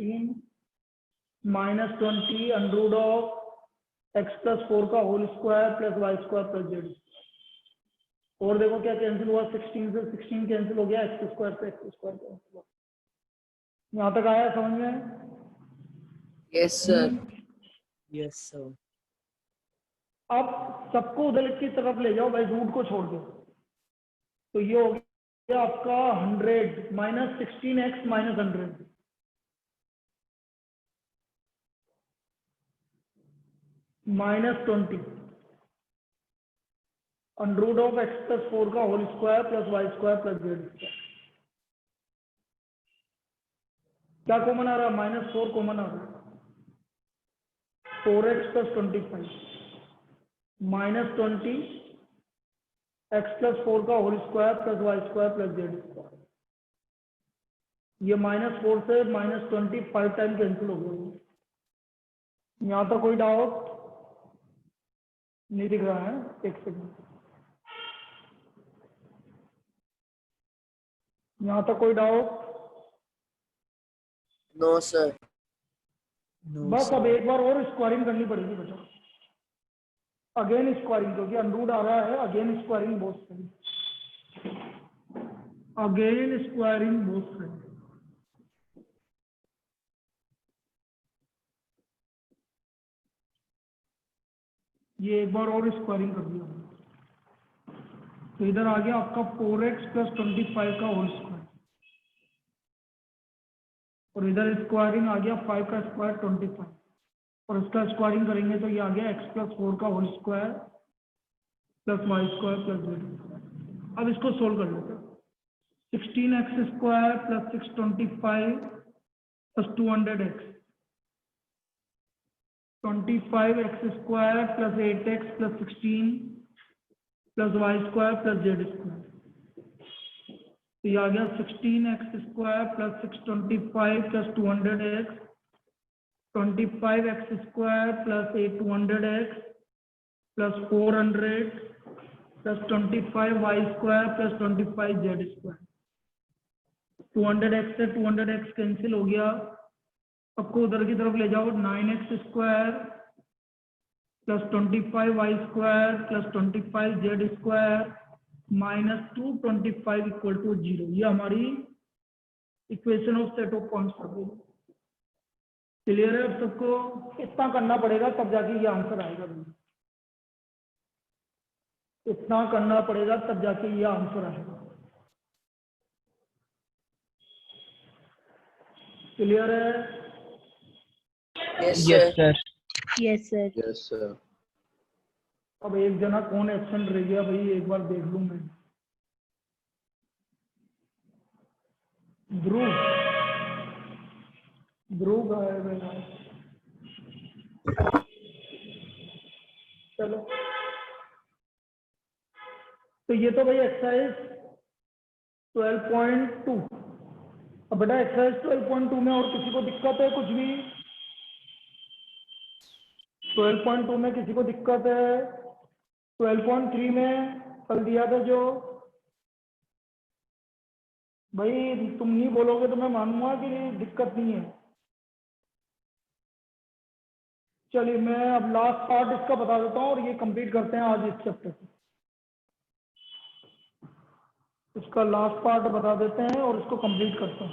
16 minus 20 under root of x plus 4 का whole square plus Y square plus Z. और देखो क्या cancel हुआ, 16 से 16 कैंसिल हो गया, एक्स स्क्वायर से एक्स स्क्वायर कैंसिल हो। यहाँ तक आया समझ में? Yes sir. Yes sir. अब सबको उधर की तरफ ले जाओ भाई, रूट को छोड़ दो। तो ये हो गया आपका 100 minus 16x minus 100 minus 20 under root of x plus 4 का whole square plus Y square plus Z square. क्या कॉमन आ रहा है? -4 कॉमन आ रहा है। 4x plus 25 minus 20 x plus 4 का whole square plus Y square plus Z square. ये -4 से -20 5 टाइम कैंसिल हो गया। यहाँ तक कोई डाउट नहीं दिख रहा है? एक सेकंड, यहाँ तक कोई डाउट? No sir. बस अब एक बार और स्क्वायरिंग करनी पड़ेगी बेटा, अगेन स्क्वायरिंग, क्योंकि अनरूट आ रहा है। Again squaring both side, again squaring both side. ये एक बार और स्क्वायरिंग कर दिया तो इधर आ गया आपका 4x प्लस 25 का होल स्क्वायर, और इधर स्क्वायरिंग आ गया 5 का स्क्वायर 25, और इसका स्क्वायरिंग करेंगे तो ये आ गया x प्लस 4 का whole square plus Y square plus Z square. अब इसको सोल्व कर लेते हैं। 16x square plus 625 plus 200x, 25x square plus 8x plus 16 plus Y square plus Z square. तो ये आ गया 16x square plus 625 plus 200x, 25x square plus 200x plus 400 plus 25y square plus 25z square. 200x से 200x cancel हो गया। सबको उधर की तरफ ले जाओ। 9x square plus 25y square plus 25z square minus 225 equal to 0। ये हमारी equation of set of points कर देगी। क्लियर है? अब सबको इतना करना पड़ेगा तब जाके ये आंसर आएगा। इतना करना पड़ेगा तब जाके ये आंसर आएगा। क्लियर है? Yes sir. Yes sir. Yes sir. अब एक जना कौन एब्सेंट रह गया भाई, एक बार देख लूं मैं। ध्रुव, ध्रुव गायब है। चलो, तो ये तो भाई एक्सरसाइज 12.2। अब बेटा एक्सरसाइज 12.2 में और किसी को दिक्कत है? कुछ भी 12.2 में किसी को दिक्कत है? 12.3 में कल दिया था जो, भाई तुम नहीं बोलोगे तो मैं मानूंगा कि दिक्कत नहीं है। चलिए मैं अब लास्ट पार्ट इसका बता देता हूँ और ये कंप्लीट करते हैं आज इस चैप्टर से। इसका लास्ट पार्ट बता देते हैं और इसको कंप्लीट करते हैं।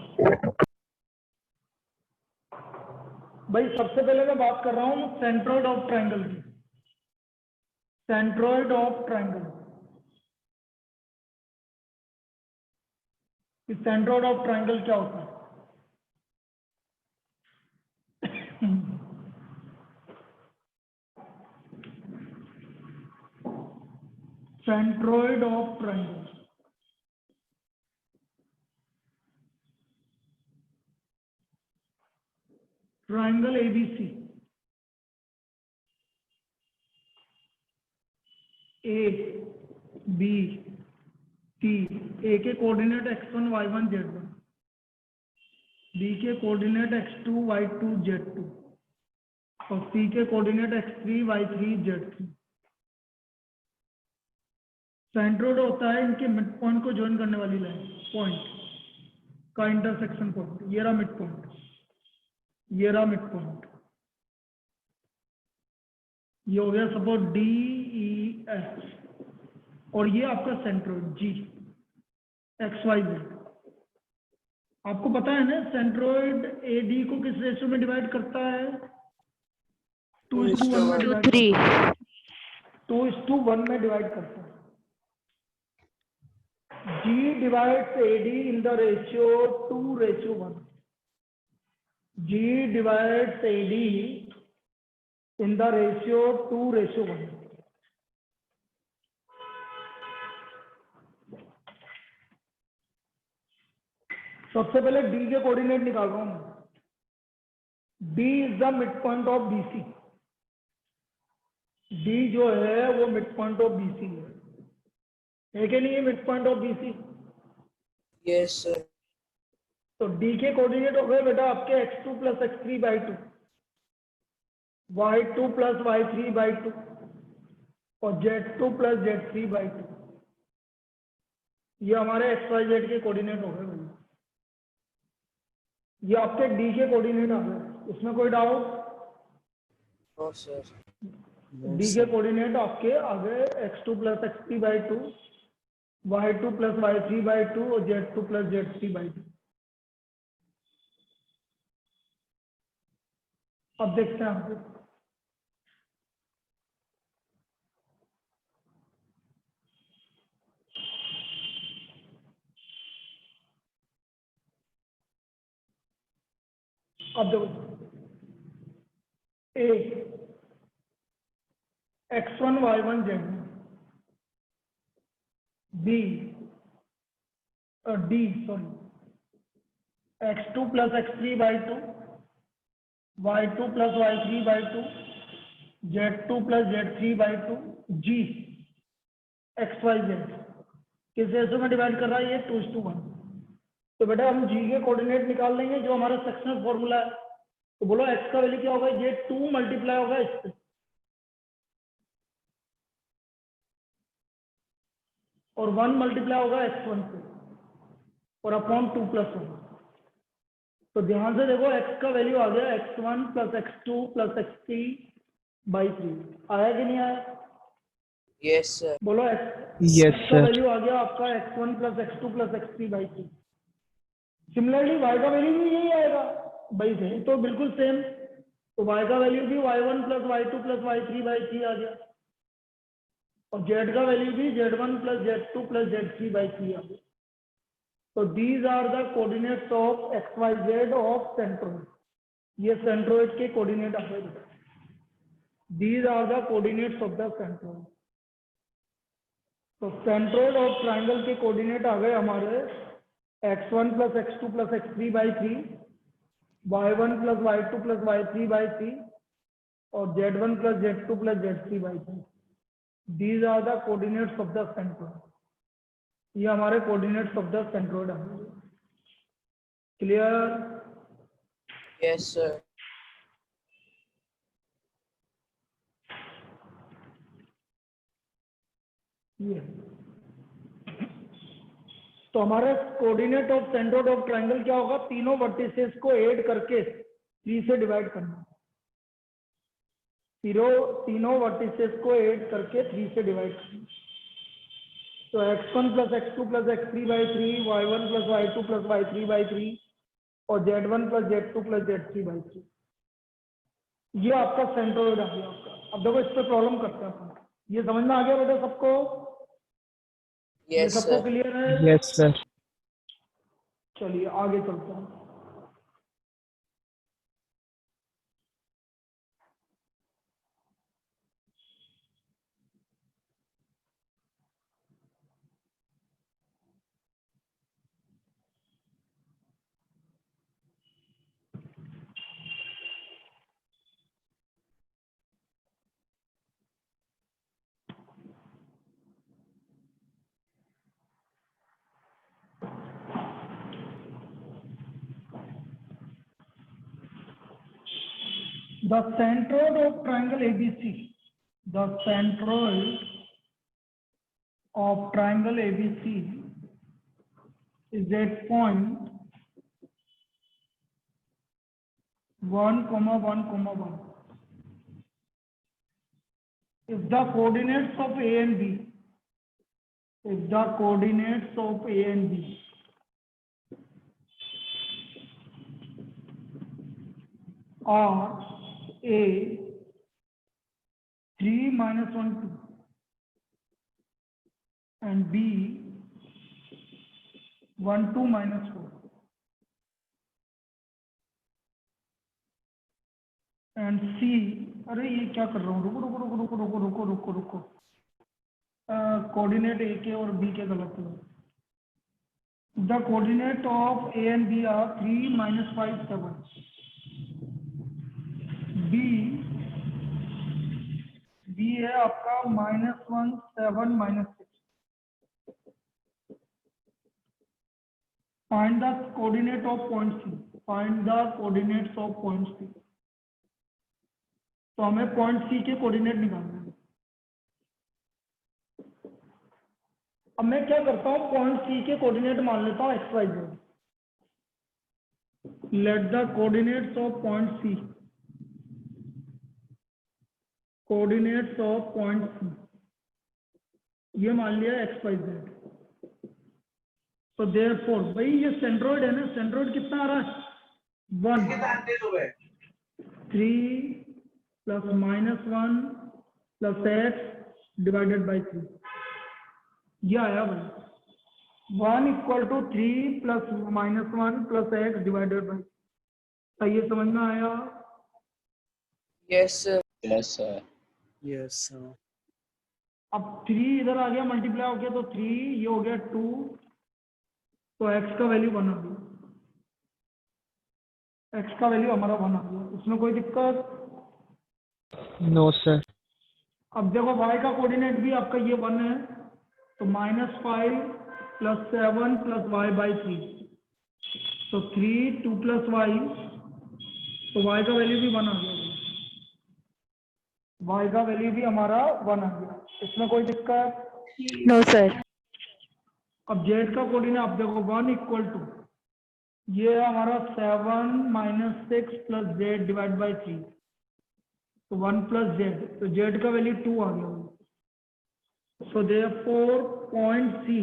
भाई सबसे पहले मैं बात कर रहा हूँ सेंट्रोइड ऑफ ट्रायंगल की। Centroid of triangle, centroid of triangle क्या होता है? Centroid of triangle, triangle ABC, A B C. A के coordinate x1 y1 z1, B के कोऑर्डिनेट x2 y2 z2 और सी के coordinate x3 y3 z3। Centroid होता है इनके मिड पॉइंट को ज्वाइन करने वाली लाइन, पॉइंट का इंटरसेक्शन पॉइंट। ये रहा मिड पॉइंट। ये रहा मिड पॉइंट, ये हो गया सपोज डी ई एच, और ये आपका सेंट्रोइड जी एक्स वाई जेड। आपको पता है ना सेंट्रोइड ए डी को किस रेशियो में डिवाइड करता है? 2:1 में डिवाइड करता है, 2:1 में डिवाइड करता है। G divides AD in the ratio 2:1. G divides AD in the ratio 2:1. सबसे पहले D के कोऑर्डिनेट निकाल रहा हूं मैं। D is the mid point of BC। D जो है वो मिड पॉइंट ऑफ BC है कि नहीं? Mid point of BC। Yes, sir. तो D के कोऑर्डिनेट हो गए बेटा आपके x2 + x3/2, y2 + y3/2 और z2 + z3/2। ये हमारे XYZ के कोऑर्डिनेट हो गए भैया। ये आपके D के कोऑर्डिनेट आ गए, इसमें कोई डाउट? No, sir. D के कोऑर्डिनेट आपके आ गए x2 + x3/2, y2 + y3/2 और z2 + z3/2। अब देखते हैं आगे। अब देखो A x1 y1 z1, B D sorry x2 + x3/2, y2 + y3/2, z2 + z3/2, G XYZ किस रेशो में डिवाइड कर रहा है? ये 2:1। तो बेटा हम G के कोऑर्डिनेट निकाल लेंगे जो हमारा सेक्शनल फॉर्मूला है। तो बोलो x का वैल्यू क्या होगा? ये 2 मल्टीप्लाई होगा इससे, और 1 मल्टीप्लाई होगा x1 से, और अपॉन 2 प्लस होगा। तो ध्यान से देखो x का वैल्यू आ गया x1 + x2 + x3/3। आया कि नहीं आया? Yes, sir. बोलो Yes, x का sir. वैल्यू आ गया आपका x1 + x2 + x3/3। Similarly y का वैल्यू भी यही आएगा भाई, से तो बिल्कुल सेम। तो y का वैल्यू भी y1 + y2 + y3/3 आ गया, और z का वैल्यू भी z1 + z2 + z3/3 आ गया। तो these are the coordinates of XYZ of centroid। ये सेंट्रोइड के कोऑर्डिनेट आ गए। These are the coordinates of the centroid। तो सेंट्रोइड ऑफ ट्राइंगल के कोऑर्डिनेट आ गए हमारे x1 + x2 + x3/3, y1 + y2 + y3/3 और z1 + z2 + z3/3। These are the coordinates of the centroid। ये हमारे कोऑर्डिनेट्स ऑफ द सेंट्रोइड आ गए। Clear? Yes, sir. ये तो हमारा coordinate of centroid of triangle क्या होगा? तीनों वर्टिसेस को ऐड करके 3 से डिवाइड करना। तीनों वर्टिसेस को ऐड करके 3 से डिवाइड करना। तो x1 + x2 + x3/3, y1 + y2 + y3/3 और z1 + z2 + z3/3। ये आपका सेंट्रोइड आ गया आपका। अब देखो इस पे प्रॉब्लम करते हैं अपन। ये समझ में आ गया बेटा सबको? ये Yes, सबको sir. क्लियर है? Yes, sir. चलिए आगे चलते हैं। The centroid of triangle ABC, the centroid of triangle ABC is at point 1, 1, 1. If the coordinates of A and B, if the coordinates of A and B are A 3, -1, 2 and B 1, 2, -4 and C, अरे ये क्या कर रहा हूँ, रुको रुको रुको रुको रुको रुको रुको रुको कोऑर्डिनेट ए के और बी के गलत है. The coordinate of A and B are 3, -5, 7. B है आपका -1, 7, -6. Find the coordinate of point C. Find the coordinates of point C. तो हमें पॉइंट सी के कोऑर्डिनेट निकालने हैं. अब मैं क्या करता हूँ, पॉइंट सी के कोऑर्डिनेट मान लेता हूँ X Y Z. Let the coordinates of point C, coordinates of point C, ये मान लिया एक्स वाई जेड. तो देयरफॉर भाई ये सेंट्रोइड है ना, सेंट्रोइड कितना आ रहा है 1, 3 + -1 + x डिवाइडेड बाई 3. ये आया भाई 1 = 3 + -1 + x डिवाइडेड बाई. ये समझ में आया? Yes, sir. Yes, sir. Yes, sir. अब 3 इधर आ गया, मल्टीप्लाई हो गया तो 3, ये हो गया 2, तो x का वैल्यू 1 आ गया. x का वैल्यू हमारा 1 आ गया. इसमें कोई दिक्कत? No, sir. अब देखो y का कोऑर्डिनेट भी आपका ये 1 है, तो -5 + 7 + y/3, तो 3, 2 + y, तो y का वैल्यू भी 1 आ गया. y का वैल्यू भी हमारा 1 आ गया. इसमें कोई दिक्कत? No, sir. अब z का कोऑर्डिनेट आप देखो 1 = ये है हमारा 7 - 6 + z डिवाइड बाई 3, तो 1 + z, तो z का वैल्यू 2 आ गया. सो देयरफॉर पॉइंट सी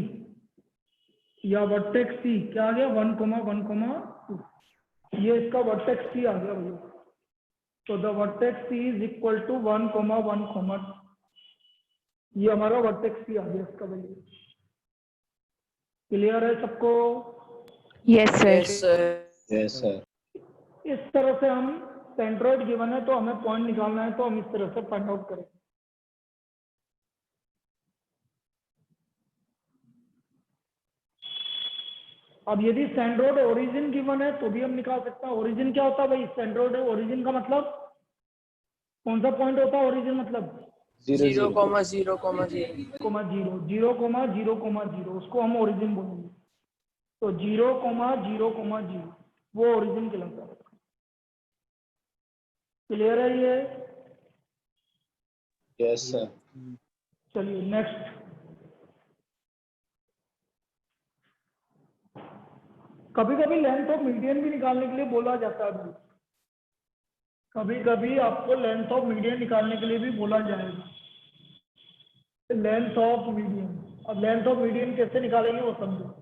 या वर्टेक्स सी क्या आ गया 1, 1, 2. ये इसका वर्टेक्स सी आ गया भैया. तो the vertex C is equal to 1, 1, 2. ये हमारा वर्टेक्स सी आ गया, इसका वैल्यू. क्लियर है सबको? Yes, sir. Yes, sir. Yes, sir. इस तरह से हम सेंट्रोइड गिवन है तो हमें पॉइंट निकालना है, तो हम इस तरह से फाइंड आउट करें. अब यदि सेंट्रोइड ओरिजिन गिवन है तो भी हम निकाल सकते हैं. ओरिजिन क्या होता है भाई? सेंट्रोइड ओरिजिन का मतलब कौन सा पॉइंट होता है? ओरिजिन मतलब 0, 0, 0, 0. 0,0, उसको हम ओरिजिन बोलेंगे. तो 0, 0, वो ओरिजिन कहलाता है. क्लियर है ये? Yes, sir. चलिए नेक्स्ट. कभी कभी लेंथ ऑफ मीडियन भी निकालने के लिए बोला जाता है भाई. कभी कभी आपको लेंथ ऑफ मीडियन निकालने के लिए भी बोला जाएगा. लेंथ ऑफ मीडियन, अब लेंथ ऑफ मीडियन कैसे निकालेंगे वो समझो.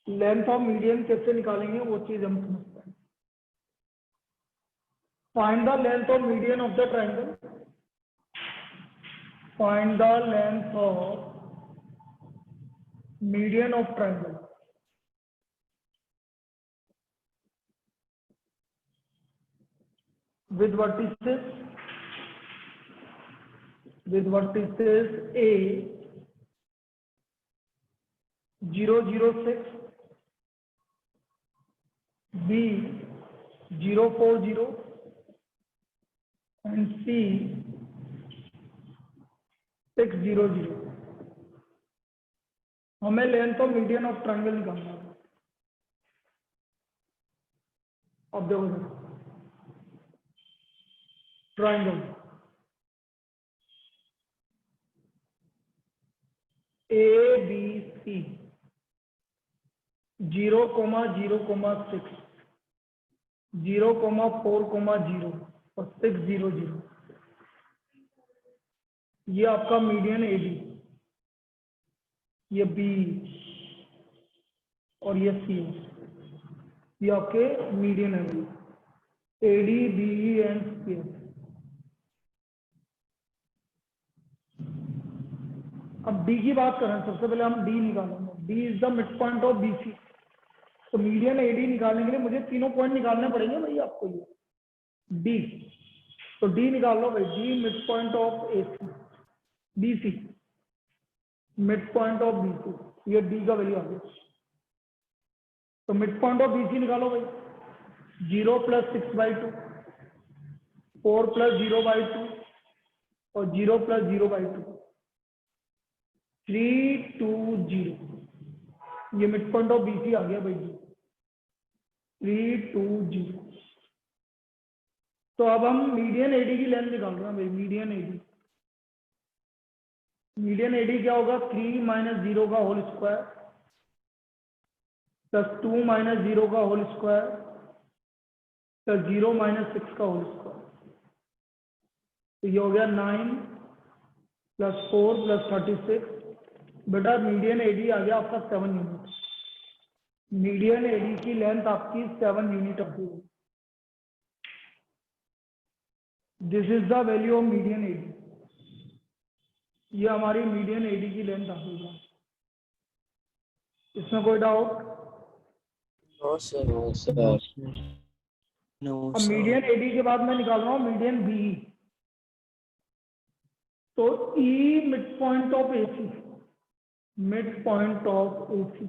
लेंथ ऑफ मीडियन कैसे निकालेंगे वो चीज हम समझते हैं. Find the length of median of the triangle. Find the length of median of triangle. with vertices A 0, 0, 6, B 0, 4, 0 and C 6, 0, 0. हमें length of median of triangle निकालना है. अब देखो ट्राइंगल A B C 0,0,6, 0,4,0 और 6,0,0। ये आपका मीडियन एडी, ये B और ये सी, ये आपके मीडियन है एडी, बीई एंड सी। अब डी की बात करें, सबसे पहले हम डी निकालेंगे। D is the mid point of BC. तो मीडियन एडी निकालने के लिए मुझे तीनों पॉइंट निकालने पड़ेंगे भाई आपको। ये डी, तो डी निकाल लो भाई। D mid point of AC, BC mid point of BC, ये डी का वैल्यू आ गया। तो मिड पॉइंट ऑफ बीसी निकालो भाई। 0 + 6/2, 4 + 0/2 और 0 + 0/2, 320। ये मिड पॉइंट ऑफ बीसी आ गया भाई जी, 320। तो अब हम मीडियन एडी की लेंथ निकाल रहे हैं भाई। मीडियन एडी, मीडियन एडी क्या होगा? 3 - 0 का होल स्क्वायर प्लस 2 - 0 का होल स्क्वायर प्लस 0 - 6 का होल स्क्वायर। तो ये हो गया 9 + 4 + 36। बेटा मीडियन एडी आ गया आपका 7 यूनिट। मीडियन एडी की लेंथ आपकी 7 यूनिट आती है। This is the value of median AD. ये हमारी मीडियन एडी की लेंथ आ गई है। इसमें कोई doubt? No, sir. No, sir. No, अब sir. मीडियन एडी के बाद मैं निकाल रहा हूँ मीडियन बी। तो E mid point of AC, mid point of AC.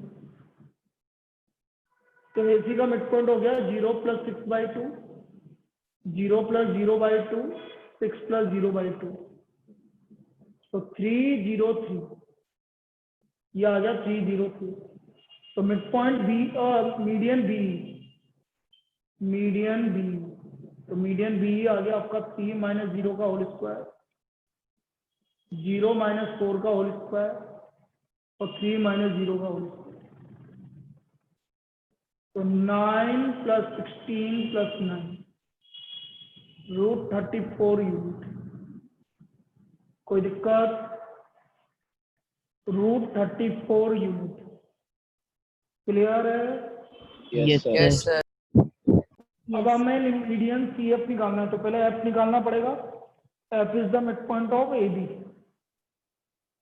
तो एसी का मिड पॉइंट हो गया 0 + 6/2, 0 + 0/2, 6 + 0/2। तो 303, ये आ गया 303। तो मिड पॉइंट बी और मीडियन बी, मीडियन बी, तो मीडियन बी आ गया आपका 3 - 0 का होल स्क्वायर, 0 - 4 का होल स्क्वायर और 3 - 0 का होल स्क्वायर। तो 9 + 16 + 9, √34 यूनिट। कोई दिक्कत? √34 यूनिट। क्लियर है? Yes, sir. Yes, sir. अब हमें मीडियन सी एफ निकालना है। तो पहले एफ निकालना पड़ेगा। F is the mid point of A B.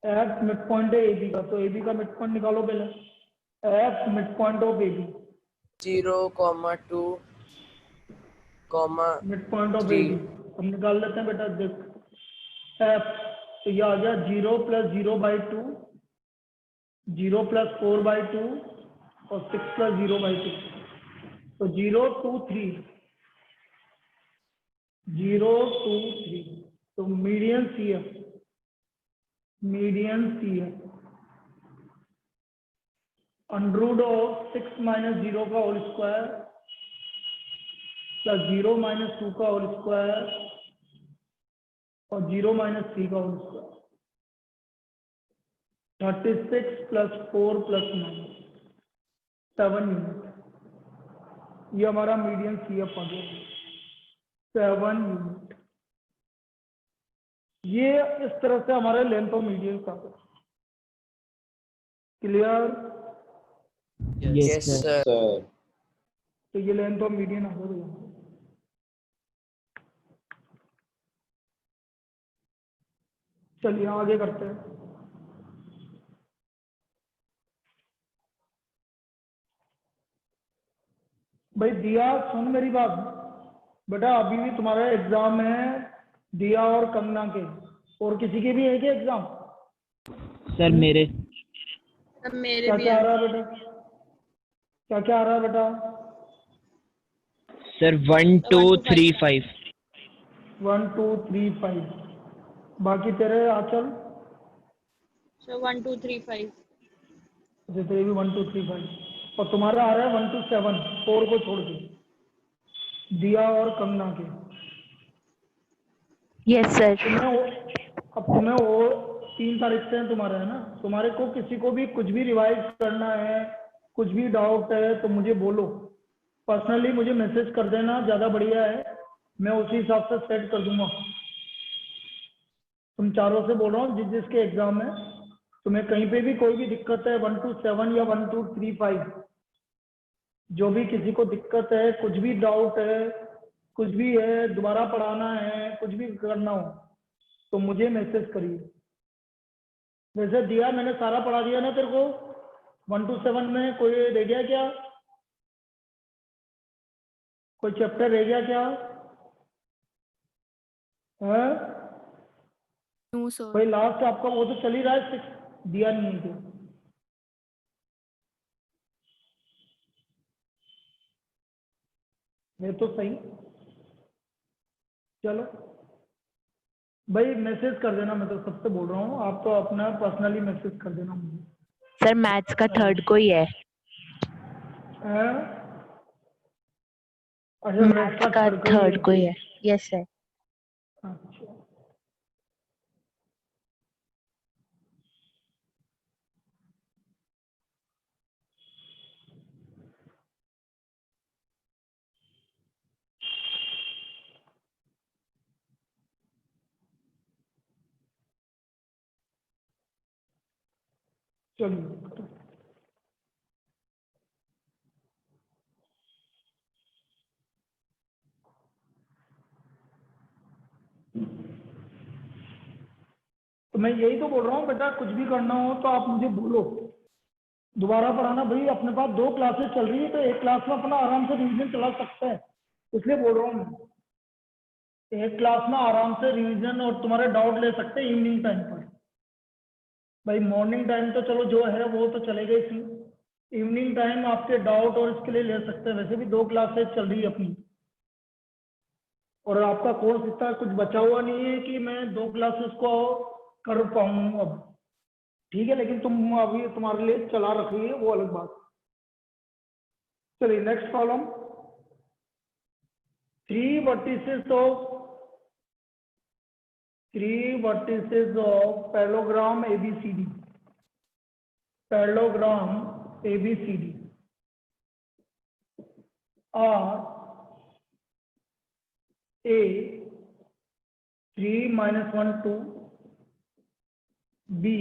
F mid point है ए बी का, तो ए बी का मिड पॉइंट निकालो पहले। F mid point of A B, 0, 2, mid point of A 3. B. हम निकाल लेते हैं बेटा, देख एफ। तो ये आ गया 0 + 0/2, 0 + 4/2 और 6 + 0/2। तो 0 2 3, 0 2 3। तो median C F, median C F √6 - 0 का होल स्क्वायर प्लस 0 - 2 का होल स्क्वायर और 0 - 3 का होल स्क्वायर। 36 + 4 + 9, 7 यूनिट। ये हमारा मीडियन सी एफ आ गया, 7 यूनिट। ये इस तरह से हमारे लेंथ ऑफ मीडियन का। Clear? Yes, Yes, sir. sir. तो ये लेंथ ऑफ मीडियन आ गया। चलिए आगे करते हैं। भाई दिया, सुन मेरी बात बेटा। अभी भी तुम्हारा एग्जाम है दिया और कंगना के, और किसी के भी है क्या एग्जाम? Sir, मेरे क्या क्या आ रहा है बेटा? क्या क्या आ रहा है बेटा? sir 1 2 3 5. 1 2 3 5। बाकी तेरे आचल? So 1 2 3 5. अच्छा, तेरे भी 1 2 3 5। और तुम्हारा आ रहा है 1 2 7, 4 को छोड़ के, दिया और कंगना के। Yes, sir. अब तुम्हें वो 3 तारीख से तुम्हारा है ना। तुम्हारे को किसी को भी कुछ भी रिवाइज करना है, कुछ भी डाउट है तो मुझे बोलो, पर्सनली मुझे मैसेज कर देना, ज़्यादा बढ़िया है, मैं उसी हिसाब से सेट कर दूंगा। तुम चारों से बोल रहा हूँ, जिस जिसके एग्जाम है, तुम्हें कहीं पे भी कोई भी दिक्कत है 1 to 7 या 1 to 3 5, जो भी किसी को दिक्कत है, कुछ भी डाउट है, कुछ भी है, दोबारा पढ़ाना है, कुछ भी करना हो तो मुझे मैसेज करिए। वैसे दिया मैंने सारा पढ़ा दिया ना तेरे को, 1 to 7 में कोई रह गया क्या? कोई चैप्टर रह गया क्या है? No sir. भाई लास्ट आपका वो तो चल ही रहा है, 6 दिया नहीं है क्या? ये तो सही। चलो भाई मैसेज कर देना, मैं तो सबसे बोल रहा हूँ, आप तो अपना पर्सनली मैसेज कर देना मुझे। सर मैथ्स का 3rd को ही है। हैं? अच्छा मैथ्स का 3rd को ही है। Yes sir. अच्छा चलिए, तो मैं यही तो बोल रहा हूँ बेटा, कुछ भी करना हो तो आप मुझे बोलो, दोबारा पढ़ाना। भाई अपने पास 2 क्लासेस चल रही है तो एक क्लास में अपना आराम से रिवीजन चला सकते हैं, इसलिए बोल रहा हूँ मैं। एक क्लास में आराम से रिवीजन और तुम्हारे डाउट ले सकते हैं इवनिंग टाइम पर। भाई मॉर्निंग टाइम तो चलो जो है वो तो चलेगा ही, इवनिंग टाइम आपके डाउट और इसके लिए ले सकते हैं। वैसे भी 2 क्लासेस चल रही है अपनी, और आपका कोर्स इतना कुछ बचा हुआ नहीं है कि मैं 2 क्लासेस को कर पाऊँ अब, ठीक है, लेकिन तुम अभी तुम्हारे लिए चला रख रही है वो अलग बात। चलिए next problem, 3 vertices of parallelogram ABCD, parallelogram ABCD are A 3 minus 1 2, B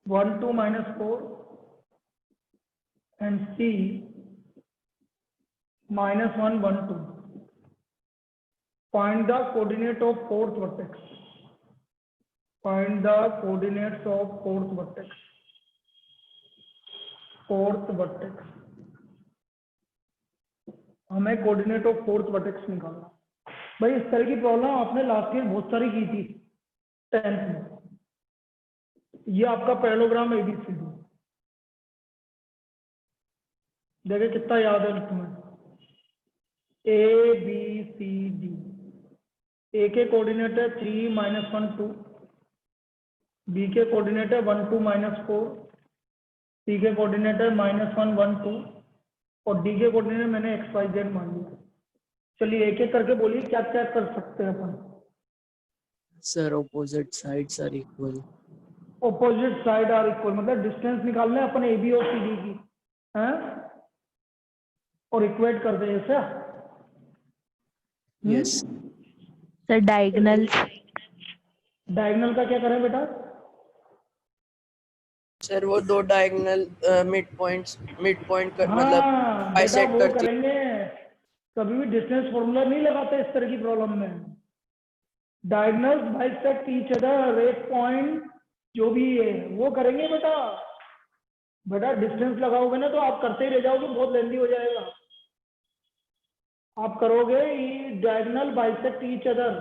1 2 minus 4, and C minus 1 1 2. Find the coordinate of 4th vertex. Find the coordinates of 4th vertex. 4th vertex. हमें कोऑर्डिनेट ऑफ 4th वर्टेक्स निकालना। भाई इस तरह की problem आपने last year बहुत सारी की थी 10th में। ये आपका पैरेललोग्राम एबीसीडी, देखिए कितना याद है तुम्हें। ए बी सी डी, ए के कोऑर्डिनेट है 3 minus 1 2, बी के कोऑर्डिनेट है 1 2 minus 4, सी के कोऑर्डिनेट है -1 1 2, और डी के कोऑर्डिनेट मैंने एक्स वाई जेड मान लिया। चलिए एक एक करके बोलिए क्या क्या कर सकते हैं अपन। Sir, opposite sides are equal. Opposite side are equal मतलब डिस्टेंस निकालना है अपन ए बी और सी डी की, हैं, और इक्वेट कर दे ऐसा। Yes. Sir diagonals. डायगोनल का क्या करें बेटा? सर वो दो डायगोनल मिड पॉइंट कर मतलब हाँ बेटा बाइसेक्ट वो करती करेंगे, कभी भी डिस्टेंस फॉर्मूला नहीं लगाते इस तरह की प्रॉब्लम में। डायगोनल्स बाइसेक्ट ईच अदर, एक पॉइंट जो भी है वो करेंगे बेटा। बेटा डिस्टेंस लगाओगे ना तो आप करते ही रह जाओगे, बहुत लेंदी हो जाएगा। आप करोगे diagonal bisect each other,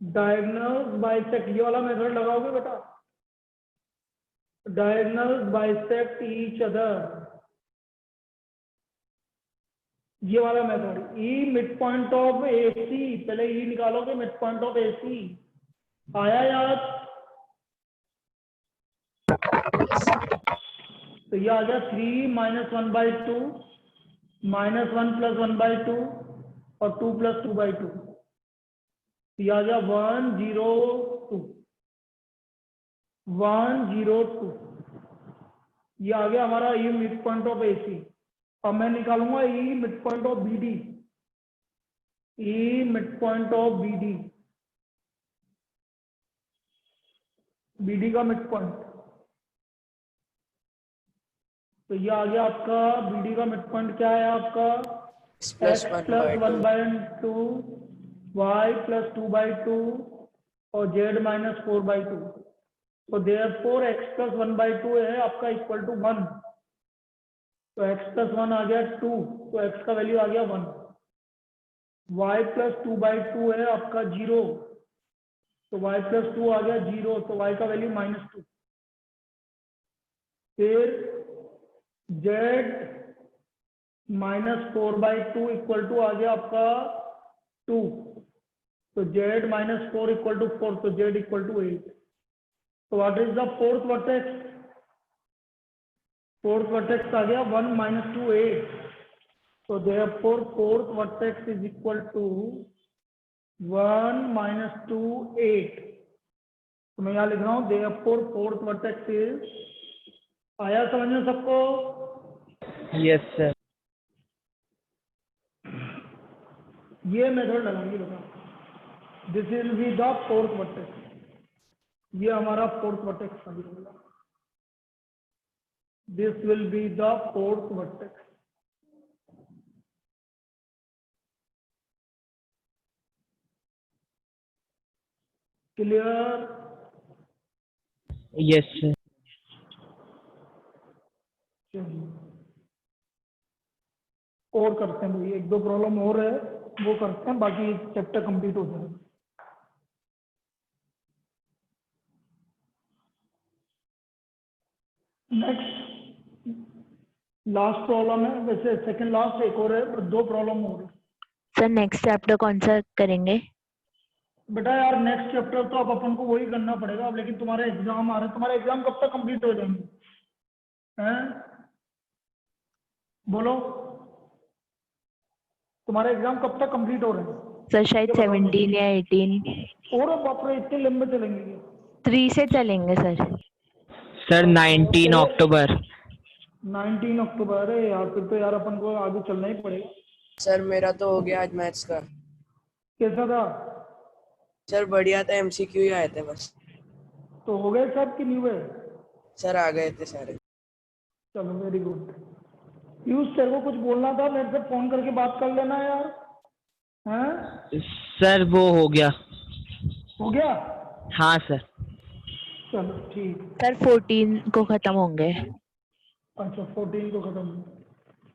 diagonal bisect, ये वाला मेथड लगाओगे बेटा, डायगोनल बाइसेक्ट ईच अदर, ये वाला method. E mid point of AC, पहले ई निकालोगे मिड पॉइंट ऑफ एसी, आया याद? तो ये आ गया 3 minus 1 by 2 minus 1 plus 1 by 2 और 2 plus 2 by 2, ये आ गया 1 0 2 1 0 2। ये आ गया हमारा ई मिड पॉइंट ऑफ AC। अब मैं निकालूंगा ई mid point of BD, E mid point of BD, BD का मिड पॉइंट। तो ये आ गया आपका BD का मिड पॉइंट क्या है आपका x plus x 1 plus by 1 2. By 2, y plus 2 by 2 और z माइनस 4 बाई 2। तो देयरफॉर x प्लस 1 बाई 2 है आपका इक्वल टू 1। तो x प्लस 1 आ गया 2, तो x का वैल्यू आ गया 1। y प्लस 2 बाई 2 है आपका 0, तो y प्लस 2 आ गया 0, तो y का वैल्यू -2। फिर z -4 बाई 2 इक्वल टू आ गया आपका 2, तो z -4 इक्वल टू 4, तो z इक्वल टू 8। तो what is the fourth vertex? Fourth vertex आ गया 1 -2 8। तो therefore fourth vertex is equal to 1 -2 8। तो मैं यहाँ लिख रहा हूँ देयरफॉर फोर्थ वर्टेक्स इज, आया समझ में सबको? Yes sir. ये मेथड लगाएंगे बेटा, this will be the fourth vertex. ये हमारा फोर्थ वर्टेक्स होगा, this will be the fourth vertex. Clear? Yes sir. चलिए और करते हैं भाई, एक दो प्रॉब्लम और है वो करते हैं, बाकी चैप्टर कंप्लीट हो जाएगा। नेक्स्ट लास्ट प्रॉब्लम है, वैसे सेकंड लास्ट एक और है, पर दो प्रॉब्लम और है। सर नेक्स्ट चैप्टर कौन सा करेंगे? बेटा यार नेक्स्ट चैप्टर तो अब अपन को वही करना पड़ेगा अब, लेकिन तुम्हारे एग्जाम आ रहे हैं, तुम्हारे एग्जाम कब तक कंप्लीट हो जाएंगे हैं? बोलो, तुम्हारे एग्जाम कब तक कंप्लीट हो रहे हैं? सर शायद ये बताओ 17 या 18। और बाप रे इतने लंबे चलेंगे ये? 3 से चलेंगे सर। सर 19 अक्टूबर। 19 अक्टूबर है यार, फिर तो यार अपन को आगे चलना ही पड़ेगा। सर मेरा तो हो गया आज मैथ्स का। कैसा था? सर बढ़िया था, MCQ ही आए थे बस। तो हो गए सब कि नहीं हुए? सर आ गए थे सारे। चलो वेरी गुड। पीयूष तेरे को कुछ बोलना था, मेरे से फोन करके बात कर लेना यार। हैं? सर वो हो गया। हो गया? हाँ सर। चलो ठीक। सर 14 को खत्म होंगे। अच्छा 14 को खत्म,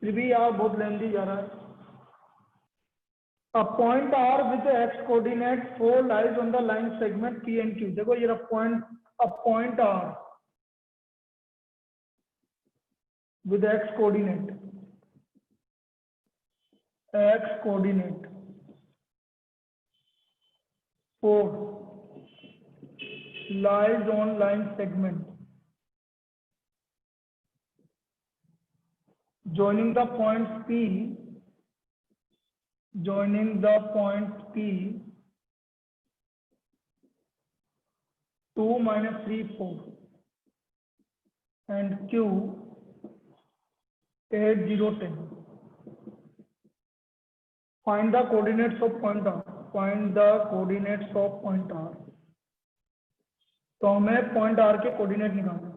फिर भी यार बहुत लेंदी जा रहा है। A point R with the x coordinate 4 lies on the line segment P and Q। देखो ये a point R with x coordinate 4 lies on line segment joining the points P 2 - 3 4 and Q 8 0 10। Find the coordinates of point R। Find the coordinates of point R। तो हमें point R के कोऑर्डिनेट निकालना।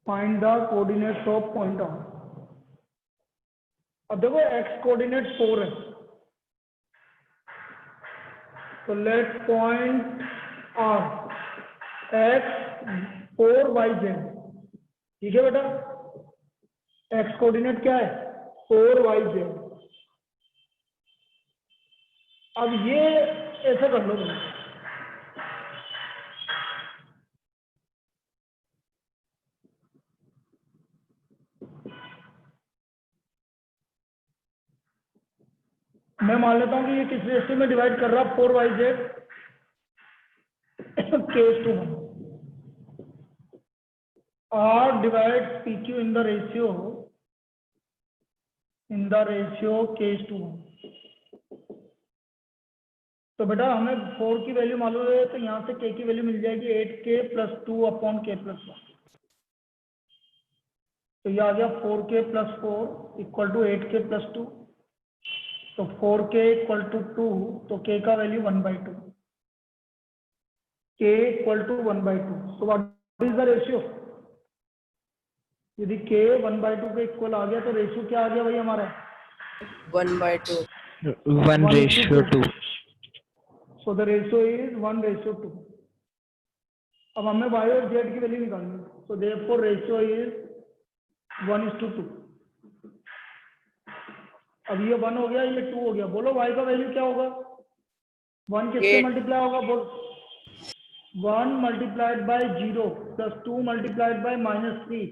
Find the coordinates of point R। अब देखो x coordinate 4 है, तो let point R x 4 y z। ठीक है बेटा, x कोऑर्डिनेट क्या है? 4 y z। अब ये ऐसे कर लो तुम, मैं मान लेता हूँ कि ये किस रेशियो में डिवाइड कर रहा है 4 y z K is to 1। R divides PQ in the ratio K is to 1। तो बेटा हमें 4 की वैल्यू मालूम है, तो यहाँ से k की वैल्यू मिल जाएगी 8k plus 2 upon k plus 1। तो ये आ गया 4k plus 4 equal to 8k plus 2। तो 4k इक्वल टू 2, तो k का वैल्यू 1/2, k इक्वल टू 1/2। तो व्हाट इज द रेशियो? यदि k 1/2 के इक्वल आ गया तो रेशियो क्या आ गया भाई हमारा? 1/2. 1:2. So the ratio is 1:2। अब हमें y और z की वैल्यू निकालनी है, सो देयरफॉर रेशियो इज 1:2। अब ये 1 हो गया, ये 2 हो गया। बोलो y का वैल्यू क्या होगा? 1 किससे 8. मल्टीप्लाई होगा? बोल 1 multiplied by 0 plus 2 multiplied by -3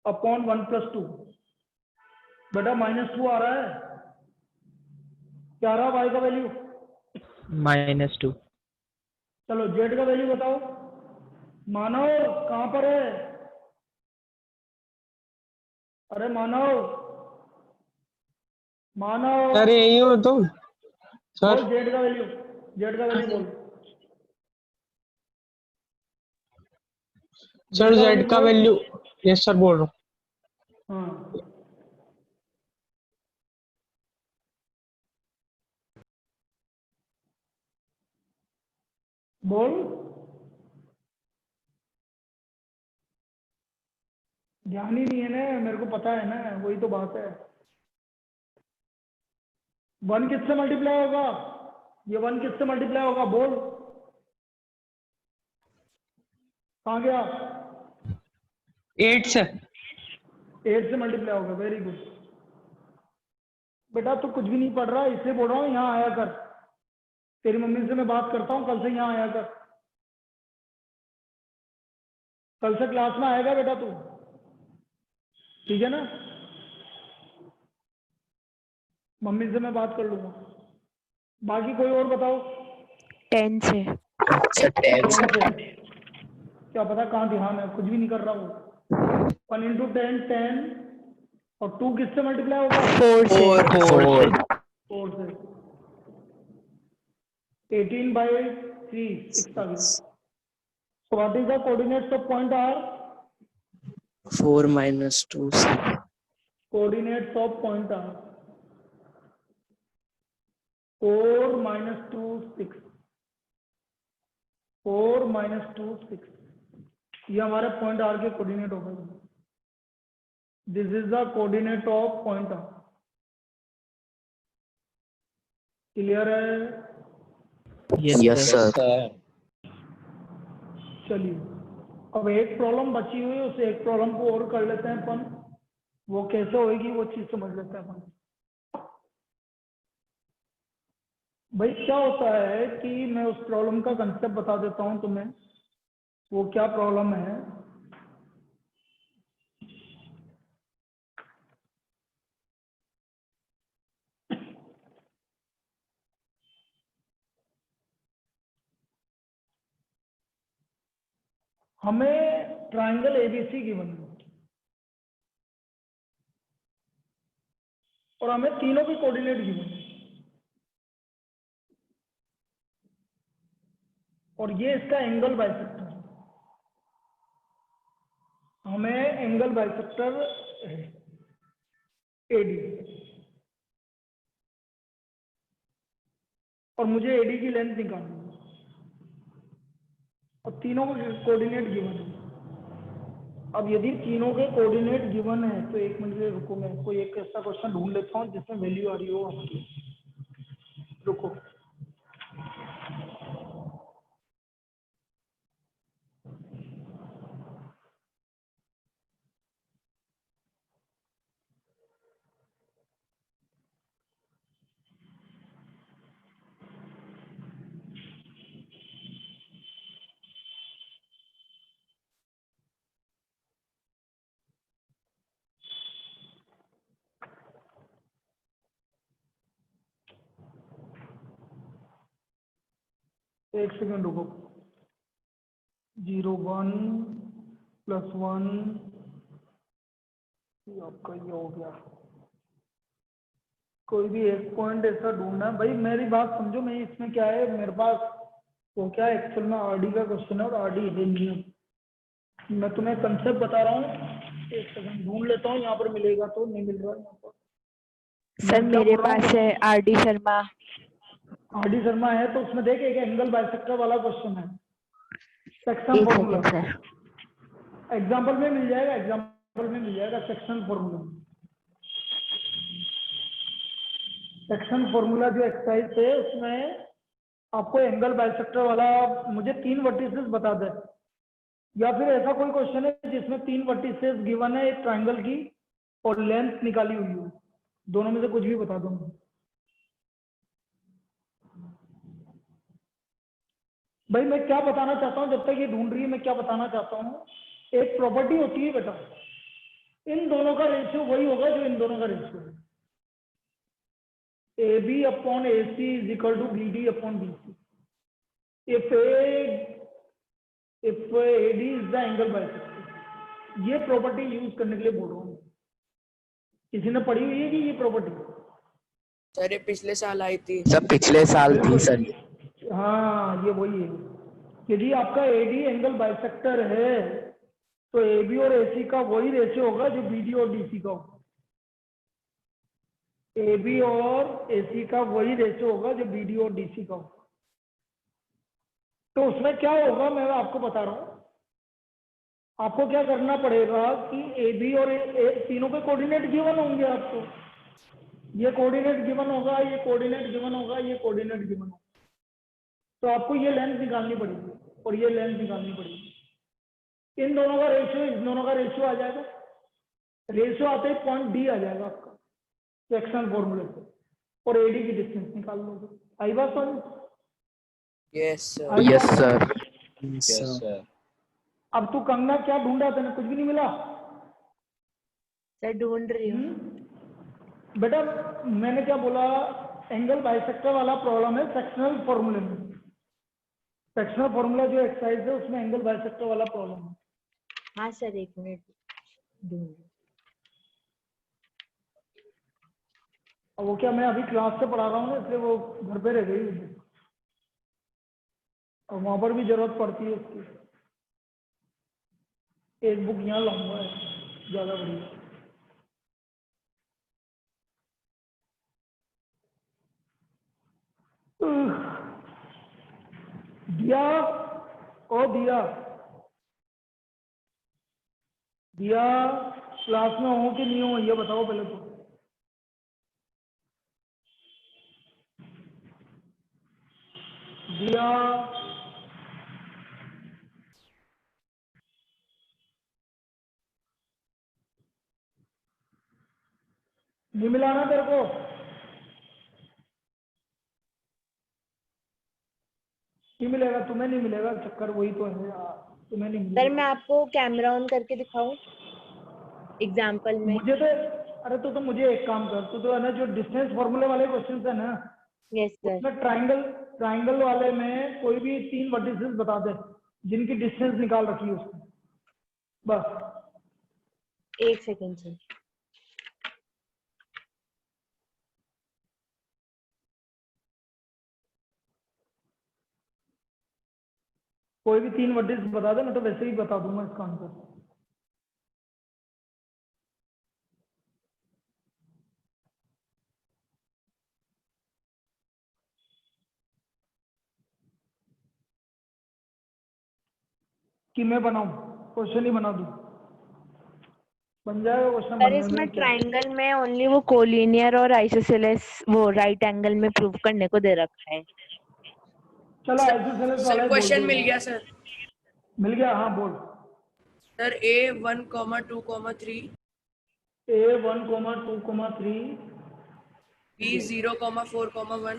upon 1 plus 2। बेटा -2 आ रहा है, क्या आ रहा है y का वैल्यू? -2. चलो z का वैल्यू बताओ। मानव कहाँ पर है? अरे मानव, मानव सर यही हो तो बोल सर। z का वैल्यू, z का वैल्यू बोल। सर जेड का बोल। वैल्यू, यस सर बोल रहा हूँ। हाँ बोल। ध्यान ही नहीं है ना, मेरे को पता है ना, वही तो बात है। 1 किससे मल्टीप्लाई होगा? ये 1 किससे मल्टीप्लाई होगा? बोल, कहाँ गया? 8 से। 8 से मल्टीप्लाई होगा। वेरी गुड बेटा, तू कुछ भी नहीं पढ़ रहा, इसलिए बोल रहा हूँ यहाँ आया कर। तेरी मम्मी से मैं बात करता हूँ, कल से यहाँ आया कर। कल से क्लास में आएगा बेटा तू, ठीक है ना? मम्मी से मैं बात कर लूंगा। बाकी कोई और बताओ। 10 से। Sir, 10. कौन से? क्या पता कहाँ ध्यान है, कुछ भी नहीं कर रहा वो। 1 × 10 10, और 2 किससे मल्टीप्लाई होगा? 4 से। 4. 4 से। 18/3 6 आ गया। So what is the coordinates of point R? 4 minus 2. Coordinates of point R. 4 minus 2 6। 4 minus 2 6। ये हमारे पॉइंट आर के कोऑर्डिनेट हो गए। This is the coordinate of point R. Clear है? Yes, sir. चलिए, अब एक प्रॉब्लम बची हुई है, उस एक प्रॉब्लम को और कर लेते हैं अपन। वो कैसे होगी वो चीज समझ लेते हैं अपन। भाई क्या होता है कि मैं उस प्रॉब्लम का कंसेप्ट बता देता हूं तुम्हें, वो क्या प्रॉब्लम है। हमें ट्राइंगल एबीसी गिवन है और हमें तीनों की कोऑर्डिनेट गिवन है, और ये इसका एंगल बाइसेक्टर है। हमें एंगल बाइसेक्टर एडी, और मुझे एडी की लेंथ निकालनी है, और तीनों को कोऑर्डिनेट गिवन है। अब यदि तीनों के कोऑर्डिनेट गिवन है तो एक मिनट रुको, मैं कोई एक ऐसा क्वेश्चन ढूंढ लेता हूँ जिसमें वैल्यू आ रही हो आपकी। रुको, एक सेकंड रुको। 0 1 + 1, ये आपका ये हो गया। कोई भी एक पॉइंट ऐसा ढूंढना है। भाई मेरी बात समझो, मैं इसमें क्या है, मेरे पास वो क्या है, एक्चुअल में आरडी का क्वेश्चन है और आरडी है नहीं है। मैं तुम्हें कंसेप्ट बता रहा हूँ, एक सेकंड ढूंढ लेता हूँ, यहाँ पर मिलेगा तो, नहीं मिल रहा है यहाँ पर। सर मैं क्या मेरे बोल रहा हूँ, पास है आरडी शर्मा। आरडी शर्मा है तो उसमें देख एक एंगल बाइसेक्टर वाला क्वेश्चन है, सेक्शन एक फॉर्मूला। Second sir. एग्जाम्पल में मिल जाएगा, एग्जाम्पल में मिल जाएगा सेक्शन फॉर्मूला। सेक्शन फॉर्मूला जो एक्सरसाइज है उसमें आपको एंगल बाइसेक्टर वाला मुझे 3 वर्टिसेस बता दे, या फिर ऐसा कोई क्वेश्चन है जिसमें 3 वर्टिसेस गिवन है एक ट्रायंगल की और लेंथ निकाली हुई है, दोनों में से कुछ भी बता दो। भाई मैं क्या बताना चाहता हूँ, जब तक ये ढूंढ रही है मैं क्या बताना चाहता हूँ, एक प्रॉपर्टी होती है बेटा, इन दोनों का रेशियो वही होगा जो इन दोनों का रेशियो है, AB upon AC is equal to BD upon BC। if AD is the angle bisector, ये प्रॉपर्टी यूज करने के लिए बोल रहा हूँ। किसी ने पढ़ी हुई है कि ये प्रॉपर्टी? सर ये पिछले साल आई थी। सब पिछले साल थी सर। हाँ ये वही है। यदि आपका AD एंगल बाइसेक्टर है तो AB और AC का वही रेशियो होगा जो BD और DC का होगा। AB और AC का वही रेशियो होगा जो BD और DC का होगा। तो उसमें क्या होगा मैं आपको बता रहा हूं। आपको क्या करना पड़ेगा कि AB और तीनों के कोऑर्डिनेट गिवन होंगे आपको। ये कोऑर्डिनेट गिवन होगा, ये कोऑर्डिनेट गिवन होगा, ये कोऑर्डिनेट गिवन होगा। तो आपको ये लेंथ निकालनी पड़ेगी और ये लेंथ निकालनी पड़ेगी। इन दोनों का रेशियो, इन दोनों का रेशियो आ जाएगा। रेशियो आते ही पॉइंट डी आ जाएगा आपका सेक्शनल फॉर्मूले से, और एडी की डिस्टेंस निकाल लोगे। आई बात समझ? Yes sir. Yes sir. Yes sir. अब तू कंगना क्या ढूंढा, तेने कुछ भी नहीं मिला? सर ढूंढ रही हूँ। बेटा मैंने क्या बोला, एंगल बाइसेक्टर वाला प्रॉब्लम है सेक्शनल फॉर्मूले में। सेक्शनल फॉर्मूला जो एक्सरसाइज है उसमें एंगल बाइसेक्टर वाला प्रॉब्लम है। हाँ सर एक मिनट ढूंढ। और वो क्या मैं अभी क्लास से पढ़ा रहा हूँ ना, इसलिए वो घर पे रह गई है और वहां पर भी जरूरत पड़ती है उसकी। एक बुक यहाँ लाऊंगा, ज्यादा बढ़िया। दिया ओ दिया, दिया क्लास में हो कि नहीं हो ये बताओ पहले तो। दिया नहीं मिलाना तेरे को? नहीं मिलेगा, तुम्हें नहीं मिलेगा, चक्कर वही तो है यार, तुम्हें नहीं सर मिलेगा। मैं आपको कैमरा ऑन करके दिखाऊं एग्जाम्पल में? मुझे तो, अरे तो मुझे एक काम कर, तू तो है ना जो डिस्टेंस फॉर्मूले वाले क्वेश्चन है ना, यस सर। उसमें ट्राइंगल वाले में कोई भी 3 वर्टिसेस बता दे जिनकी डिस्टेंस निकाल रखी है उसने, बस। एक सेकेंड सर। कोई भी 3 वर्टिसेस बता दे, मैं तो वैसे ही बता दूंगा इसका आंसर। कि मैं बनाऊं क्वेश्चन ही बना दूं, बन जाएगा क्वेश्चन सर बनने इसमें में क्या? ट्राइंगल में ओनली वो कोलिनियर और आइसोसेलेस वो राइट एंगल में प्रूव करने को दे रखा है। चलो आइसोसेलेस वाला सर ही बोल क्वेश्चन दो मिल यार। गया सर। मिल गया, हाँ बोल। सर A1,2,3 A1,2,3 B0,4,1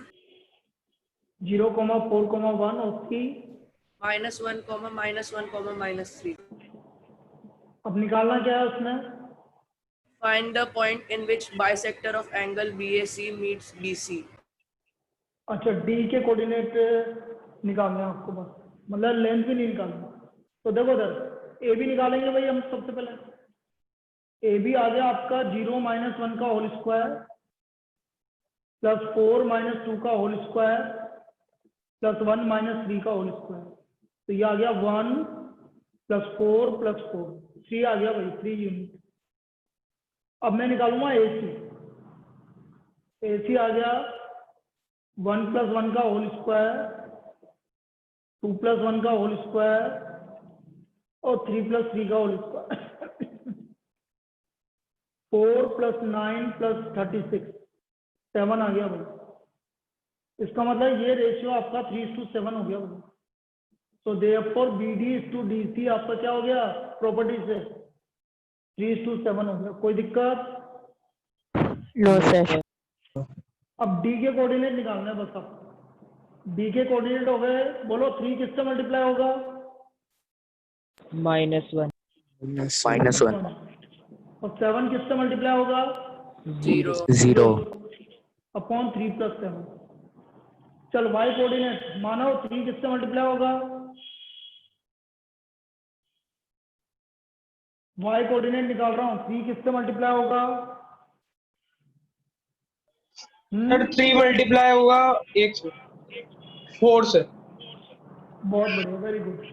0,4,1 और 3। -1,-1,-3 अब निकालना क्या है उसमें? Find the point in which bisector of angle BAC meets BC. अच्छा डी के कोऑर्डिनेट निकालने हैं आपको बस, मतलब लेंथ भी नहीं निकालना। तो देखो सर ए बी निकालेंगे भाई हम सबसे पहले। ए बी आ गया आपका 0 - 1 का होल स्क्वायर प्लस 4 माइनस 2 का होल स्क्वायर प्लस 1 माइनस 3 का होल स्क्वायर। तो ये आ गया 1 प्लस 4 प्लस 4, 3 आ गया भाई, 3 यूनिट। अब मैं निकालूंगा AC। AC आ गया 1 प्लस 1 का होल स्क्वायर, 2 प्लस 1 का होल स्क्वायर और 3 प्लस 3 का होल स्क्वायर। 4 प्लस 9 प्लस 36, 7 आ गया भाई। इसका मतलब ये रेशियो आपका 3:7 हो गया भाई। तो देयरफॉर BD/DC आपका क्या हो गया प्रॉपर्टी से, 3:7 हो गया। कोई दिक्कत? No sir. अब D के कोऑर्डिनेट निकालना है बस आपको। D के कोऑर्डिनेट हो गए, बोलो 3 किससे मल्टीप्लाई होगा? -1 -1 और 7 किससे मल्टीप्लाई होगा? 0 0 अपॉन 3 प्लस 7। चल Y कोऑर्डिनेट मानो 3 किससे मल्टीप्लाई होगा? Y कोऑर्डिनेट निकाल रहा हूँ, 3 किससे मल्टीप्लाई होगा? सर 3 मल्टीप्लाई होगा 1 से, 4 से। बहुत बढ़िया, वेरी गुड।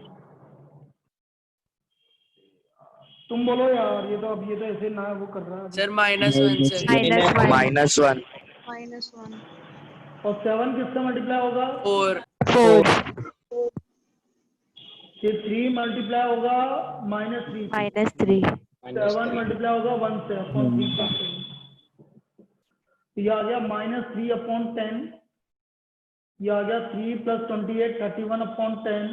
तुम बोलो यार, ये तो ऐसे ना वो कर रहा है। Sir -1 sir. -1 -1 और 7 किससे मल्टीप्लाई होगा? 4 4 ये 3 मल्टीप्लाई होगा -3 से। -3 7 मल्टीप्लाई होगा 1 से अपॉन 3 प्लस 7। ये आ गया -3 अपॉन 10। ये आ गया 3 प्लस 28 31 अपॉन 10।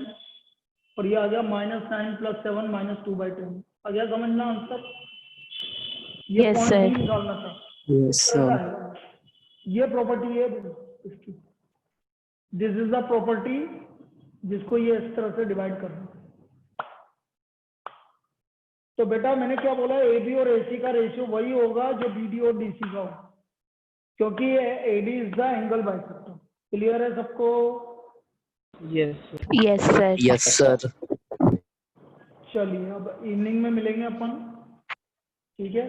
और ये आ गया -9 प्लस 7 -2/10। आ गया समझना आंसर? ये Yes, पॉइंट sir. भी निकालना था। Yes, sir. ऐसा है। ये प्रॉपर्टी है इसकी, दिस इज द प्रॉपर्टी जिसको ये इस तरह से डिवाइड करना। तो बेटा मैंने क्या बोला, AB और AC का रेशियो वही होगा जो BD और DC का होगा, क्योंकि AD is the angle bisector. Clear है सबको? Yes. Yes, sir. Yes, sir. चलिए अब इवनिंग में मिलेंगे अपन, ठीक है?